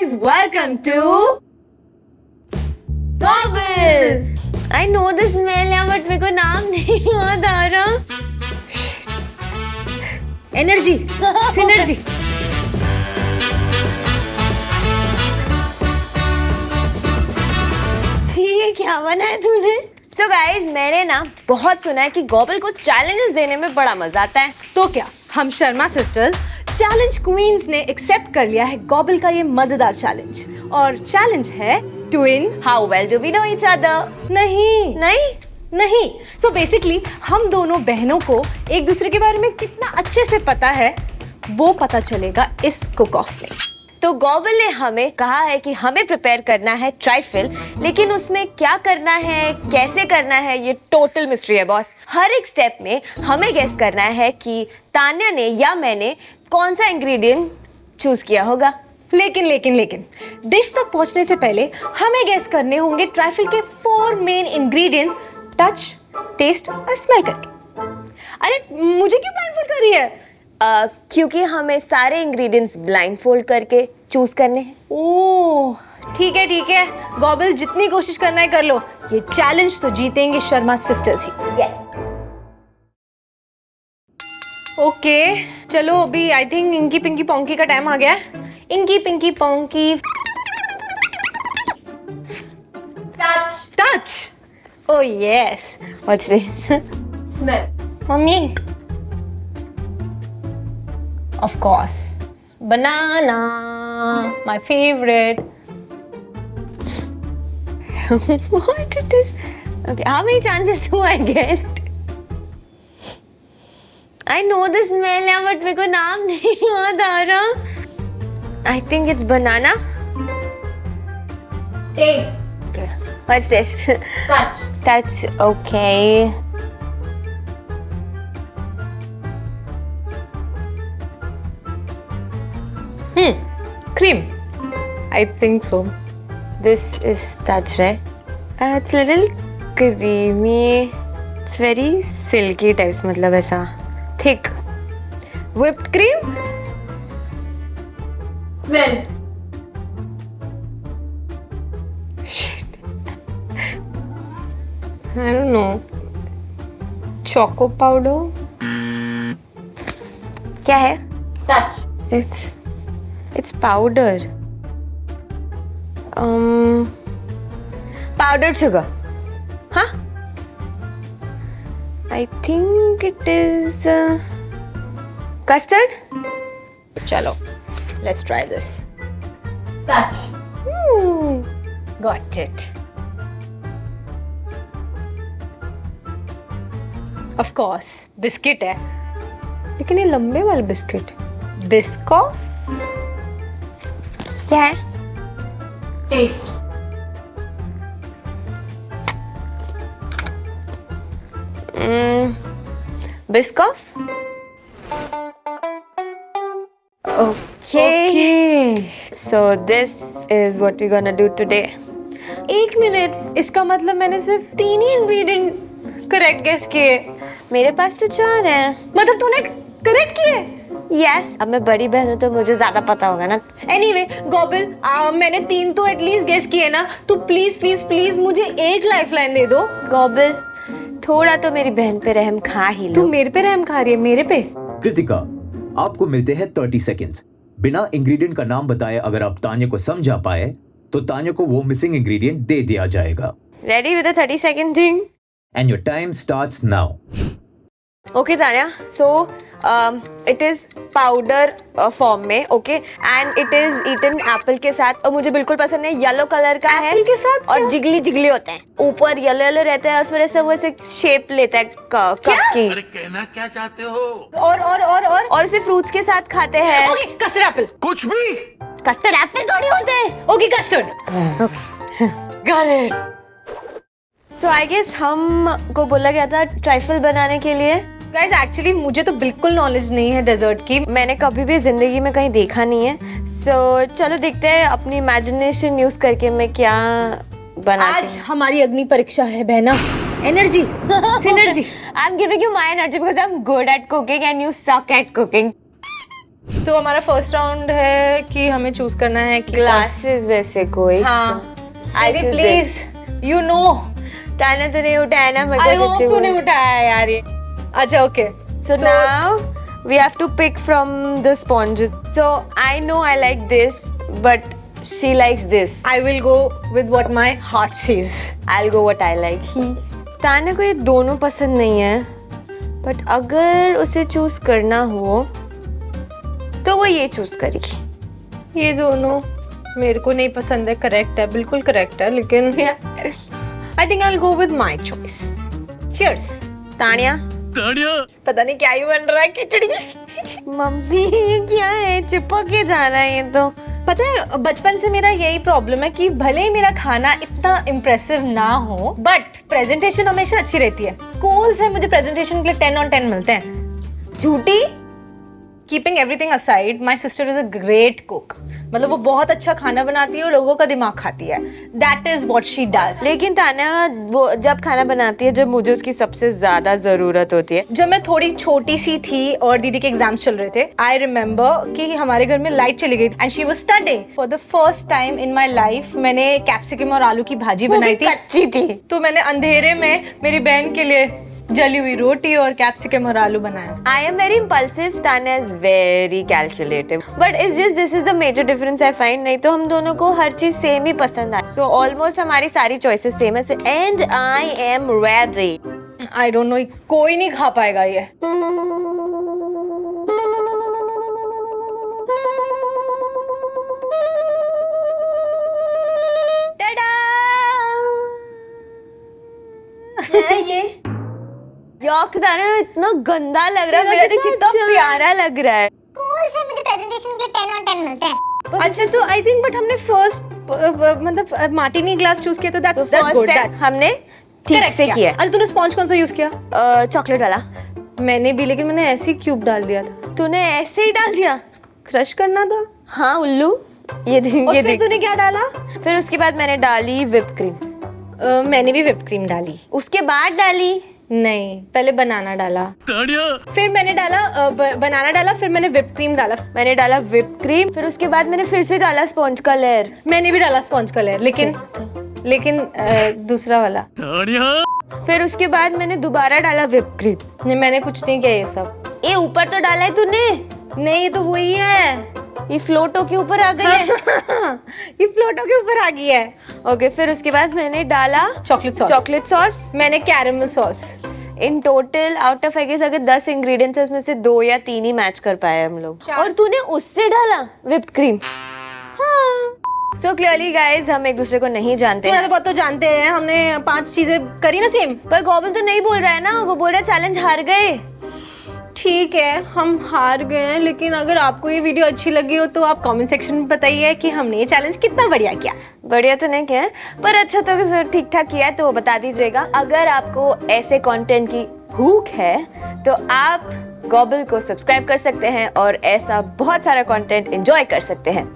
guys, welcome to Gobble. I know the smell है but मेरे को नाम नहीं याद आ रहा. Energy, synergy. ये क्या बनाया तूने? So guys, मैंने ना बहुत सुना है कि गॉबल को चैलेंजेस देने में बड़ा मजा आता है. तो क्या हम शर्मा सिस्टर्स चैलेंज क्वींस ने एक्सेप्ट कर लिया है गॉबल का ये मजेदार चैलेंज. और चैलेंज है twin. How well do we know each other? नहीं. सो बेसिकली हम दोनों बहनों को एक दूसरे के बारे में कितना अच्छे से पता है वो पता चलेगा इस कुक ऑफ में. तो गॉबल ने हमें कहा है कि हमें प्रिपेयर करना है ट्राइफल, लेकिन उसमें क्या करना है, कैसे करना है, ये टोटल मिस्ट्री है बॉस. हर एक स्टेप में हमें गेस करना है कि तान्या ने या मैंने कौन सा इंग्रेडिएंट चूज किया होगा. लेकिन डिश तक पहुंचने से पहले हमें गेस करने होंगे ट्राइफल के 4 मेन इंग्रेडिएंट्स टच, टेस्ट और स्मेल करके. अरे मुझे क्यों ब्लाइंडफोल्ड कर रही है? क्योंकि हमें सारे इंग्रेडिएंट्स ब्लाइंडफोल्ड करके चूज करने हैं. ओह ठीक है. गॉबल जितनी कोशिश करना है कर लो. ये चैलेंज तो जीतेंगे शर्मा सिस्टर्स ही. ओके चलो अभी I think inky pinky ponky का टाइम आ गया है. Inky pinky ponky touch. Oh yes. What's this? Smell. Mummy of course banana my favourite. What it is? Okay, how many chances do I get? I know the smell है but मेरे को नाम नहीं याद आ रहा. I think it's banana. Taste. Okay. What's this? Touch. Okay. Cream. I think so. This is touch, right? It's little creamy. It's very silky types, मतलब ऐसा thick. Whipped cream? Smell. I don't know. Choco powder. क्या है? Touch. It's powder. Powdered sugar. Huh? I think it is custard. चलो, let's try this. Touch. Got it. Of course, biscuit है. लेकिन ये लंबे वाले बिस्किट. बिस्कॉफ. क्या है? Test. Biscoff? Okay. So this is what we're gonna do today. एक minute, इसका मतलब मैंने सिर्फ 3 ही इंग्रेडिएंट करेक्ट गेस किए. मेरे पास तो 4 हैं. मतलब तूने करेक्ट किए? Yes. अब मैं बड़ी बहन हूँ तो मुझे ज्यादा पता होगा ना. एनीवे गॉबल, मैंने 3 तो एटलीस्ट गेस किए ना. तो प्लीज मुझे एक लाइफलाइन दे दो. गॉबल, थोड़ा तो मेरी बहन पे रहम खा ही तू लो. मेरे पे रहम खा रही है? मेरे पे? कृतिका, आपको मिलते हैं 30 सेकेंड्स. बिना इंग्रेडिएंट का नाम बताए अगर आप तान्या को समझा पाए तो तान्या को वो मिसिंग इंग्रेडिएंट दे दिया जाएगा. Ready with the 30-second thing? And your time starts now. Okay, Tanya. So it is powder form में, okay, and it is eaten apple के साथ. और मुझे बिल्कुल पसंद है. येलो कलर का है. Apple के साथ और जिगली होता है. ऊपर येलो रहता है और फिर ऐसा वो ऐसे शेप लेता है कप की. अरे कहना क्या चाहते हो? और इसे फ्रूट्स के साथ खाते हैं. Okay custard Apple. कुछ भी? कस्टर्ड एप्पल थोड़ी होते हैं. Okay custard. Got it. So I guess हमको बोला गया था ट्राइफल बनाने के लिए. गाइस एक्चुअली मुझे तो बिल्कुल नॉलेज नहीं है डेजर्ट की. मैंने कभी भी जिंदगी में कहीं देखा नहीं है. सो चलो देखते हैं अपनी इमेजिनेशन यूज करके मैं क्या बनाती आज हमारी अग्नि परीक्षा है बहना. Energy, synergy. I'm giving you my energy because I'm good at cooking and you suck at cooking. So हमारा फर्स्ट राउंड है कि हमें चूज करना है कि क्लासेस में से कोई हाँ I choose please you know ताना तूने उठाया ना आई मगर होप तूने उठाया है यार ये अच्छा okay So now we have to pick from the sponges. So I know I like this, but she likes this. I will go with what my heart says. I'll go what I like. ताना को ये दोनों पसंद नहीं है, but अगर उसे choose करना हो, तो वो ये चूज करेगी. ये दोनों मेरे को नहीं पसंद है करेक्ट है बिल्कुल करेक्ट है लेकिन I think I will go with my choice cheers Tania, पता नहीं क्या ही बन रहा है खिचड़ी मम्मी ये क्या है? चिपक के जा रहा है ये तो. पता है बचपन से मेरा यही प्रॉब्लम है कि भले ही मेरा खाना इतना इम्प्रेसिव ना हो बट प्रेजेंटेशन हमेशा अच्छी रहती है. स्कूल से मुझे प्रेजेंटेशन के लिए 10 on 10 मिलते हैं. झूठी keeping everything aside my sister is a great cook. मतलब वो बहुत अच्छा खाना बनाती है और लोगों का दिमाग खाती है. That is what she does. लेकिन ताना वो जब खाना बनाती है जब मुझे उसकी सबसे ज्यादा जरूरत होती है. जब मैं थोड़ी छोटी सी थी और दीदी के एग्जाम्स चल रहे थे आई रिमेम्बर कि हमारे घर में लाइट चली गई and she was studying. For the first time in my life मैंने कैप्सिकम और आलू की भाजी बनाई थी. कच्ची थी. तो मैंने अंधेरे में मेरी बहन के लिए जली हुई रोटी और कैप्सिकम और आलू बनाया. I am very impulsive, Tanya is very calculative. But it's just this is the major difference I find. नहीं तो हम दोनों को हर चीज सेम ही पसंद है. So almost हमारी सारी choices सेम है. And I am ready. I don't know कोई नहीं खा पाएगा ये. ये याक ताना इतना गंदा लग रहा है. मेरा तो कितना प्यारा लग रहा है. स्कूल से मुझे प्रेजेंटेशन के लिए 10 on 10 मिलते हैं. अच्छा तो आई थिंक बट हमने फर्स्ट मतलब मार्टिनी ग्लास चूज किया तो दैट्स First गुड. time हमने ठीक से किया. अरे तूने स्पॉन्ज कौन सा यूज किया? चॉकलेट वाला. मैंने भी लेकिन मैंने ऐसे ही क्यूब डाल दिया था. तूने ऐसे ही डाल दिया. क्रश करना था. हाँ उल्लू. ये देख और ये फिर देख. तूने क्या डाला? फिर उसके बाद मैंने डाली whipped cream. मैंने भी whipped cream डाली. उसके बाद डाली नहीं पहले बनाना डाला. फिर मैंने डाला बनाना डाला फिर मैंने whipped cream डाला. मैंने डाला whipped cream. फिर उसके बाद मैंने फिर से डाला स्पॉन्ज का लेयर. मैंने भी डाला स्पॉन्ज का लेयर लेकिन दूसरा वाला. फिर उसके बाद मैंने दोबारा डाला whipped cream. नहीं मैंने कुछ नहीं किया ये सब. ये ऊपर तो डाला है तूने. नहीं तो वही है. ये फ्लोटो के ऊपर आ गई है. ये फ्लोटो के ऊपर आ गई है. ओके फिर उसके बाद मैंने डाला चॉकलेट सॉस. मैंने caramel sauce. In total out of I guess अगर 10 इंग्रेडिएंट्स उसमें से 2 या 3 ही मैच कर पाए हम लोग. और तूने उससे डाला whipped cream. हाँ. सो क्लियरली गाइस हम एक दूसरे को नहीं जानते थोड़ा हैं. बहुत तो जानते हैं. हमने 5 चीजें करी ना सेम. पर गॉबल तो नहीं बोल रहा है ना. वो बोल रहा है चैलेंज हार गए. ठीक है हम हार गए हैं लेकिन अगर आपको ये वीडियो अच्छी लगी हो तो आप कमेंट सेक्शन में बताइए कि हमने ये चैलेंज कितना बढ़िया किया. बढ़िया तो नहीं किया है, पर अच्छा तो ठीक ठाक किया है तो बता दीजिएगा. अगर आपको ऐसे कंटेंट की भूख है तो आप गॉबल को सब्सक्राइब कर सकते हैं और ऐसा बहुत सारा कंटेंट एंजॉय कर सकते हैं.